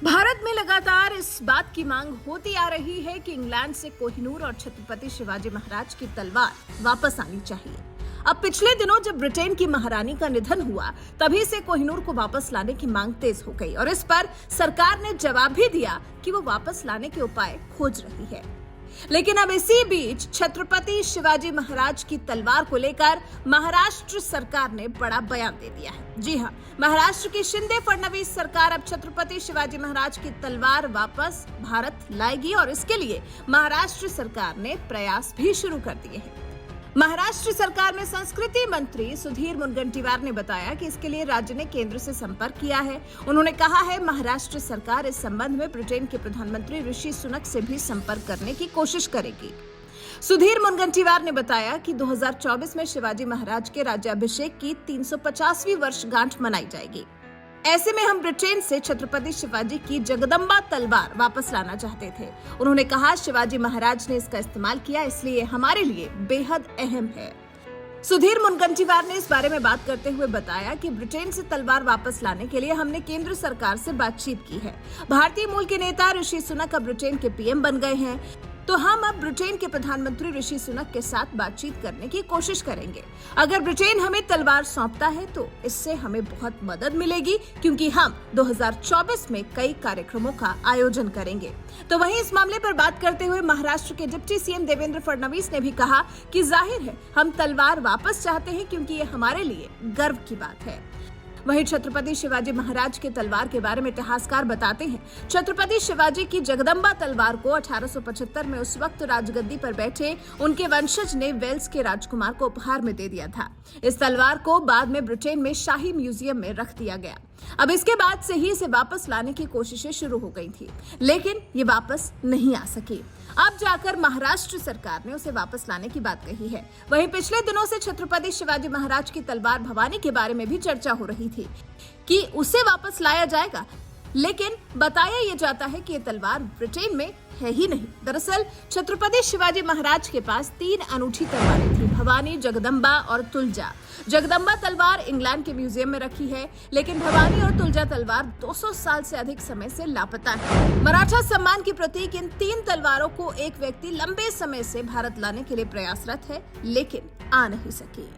भारत में लगातार इस बात की मांग होती आ रही है कि इंग्लैंड से कोहिनूर और छत्रपति शिवाजी महाराज की तलवार वापस आनी चाहिए। अब पिछले दिनों जब ब्रिटेन की महारानी का निधन हुआ, तभी से कोहिनूर को वापस लाने की मांग तेज हो गई और इस पर सरकार ने जवाब भी दिया कि वो वापस लाने के उपाय खोज रही है। लेकिन अब इसी बीच छत्रपति शिवाजी महाराज की तलवार को लेकर महाराष्ट्र सरकार ने बड़ा बयान दे दिया है। जी हां, महाराष्ट्र की शिंदे फडणवीस सरकार अब छत्रपति शिवाजी महाराज की तलवार वापस भारत लाएगी और इसके लिए महाराष्ट्र सरकार ने प्रयास भी शुरू कर दिए हैं। महाराष्ट्र सरकार में संस्कृति मंत्री सुधीर मुनगंटीवार ने बताया कि इसके लिए राज्य ने केंद्र से संपर्क किया है। उन्होंने कहा है महाराष्ट्र सरकार इस संबंध में ब्रिटेन के प्रधानमंत्री ऋषि सुनक से भी संपर्क करने की कोशिश करेगी। सुधीर मुनगंटीवार ने बताया कि 2024 में शिवाजी महाराज के राज्याभिषेक की 350वीं वर्षगांठ मनाई जाएगी। ऐसे में हम ब्रिटेन से छत्रपति शिवाजी की जगदम्बा तलवार वापस लाना चाहते थे। उन्होंने कहा, शिवाजी महाराज ने इसका इस्तेमाल किया, इसलिए हमारे लिए बेहद अहम है। सुधीर मुनगंटीवार ने इस बारे में बात करते हुए बताया कि ब्रिटेन से तलवार वापस लाने के लिए हमने केंद्र सरकार से बातचीत की है। भारतीय मूल के नेता ऋषि सुनक अब ब्रिटेन के पीएम बन गए हैं, तो हम अब ब्रिटेन के प्रधानमंत्री ऋषि सुनक के साथ बातचीत करने की कोशिश करेंगे। अगर ब्रिटेन हमें तलवार सौंपता है तो इससे हमें बहुत मदद मिलेगी, क्योंकि हम 2024 में कई कार्यक्रमों का आयोजन करेंगे। तो वहीं इस मामले पर बात करते हुए महाराष्ट्र के डिप्टी सीएम देवेंद्र फडणवीस ने भी कहा कि जाहिर है हम तलवार वापस चाहते हैं, क्योंकि ये हमारे लिए गर्व की बात है। वहीं छत्रपति शिवाजी महाराज के तलवार के बारे में इतिहासकार बताते हैं, छत्रपति शिवाजी की जगदम्बा तलवार को 1875 में उस वक्त राजगद्दी पर बैठे उनके वंशज ने वेल्स के राजकुमार को उपहार में दे दिया था। इस तलवार को बाद में ब्रिटेन में शाही म्यूजियम में रख दिया गया। अब इसके बाद से ही इसे वापस लाने की कोशिशें शुरू हो गई थी, लेकिन ये वापस नहीं आ सकी। अब जाकर महाराष्ट्र सरकार ने उसे वापस लाने की बात कही है। वहीं पिछले दिनों से छत्रपति शिवाजी महाराज की तलवार भवानी के बारे में भी चर्चा हो रही थी कि उसे वापस लाया जाएगा, लेकिन बताया ये जाता है कि ये तलवार ब्रिटेन में है ही नहीं। दरअसल छत्रपति शिवाजी महाराज के पास 3 अनूठी तलवारें थी, भवानी, जगदम्बा और तुलजा। जगदम्बा तलवार इंग्लैंड के म्यूजियम में रखी है, लेकिन भवानी और तुलजा तलवार 200 साल से अधिक समय से लापता है। मराठा सम्मान की प्रतीक इन 3 तलवारों को एक व्यक्ति लंबे समय से भारत लाने के लिए प्रयासरत है, लेकिन आ नहीं सकी।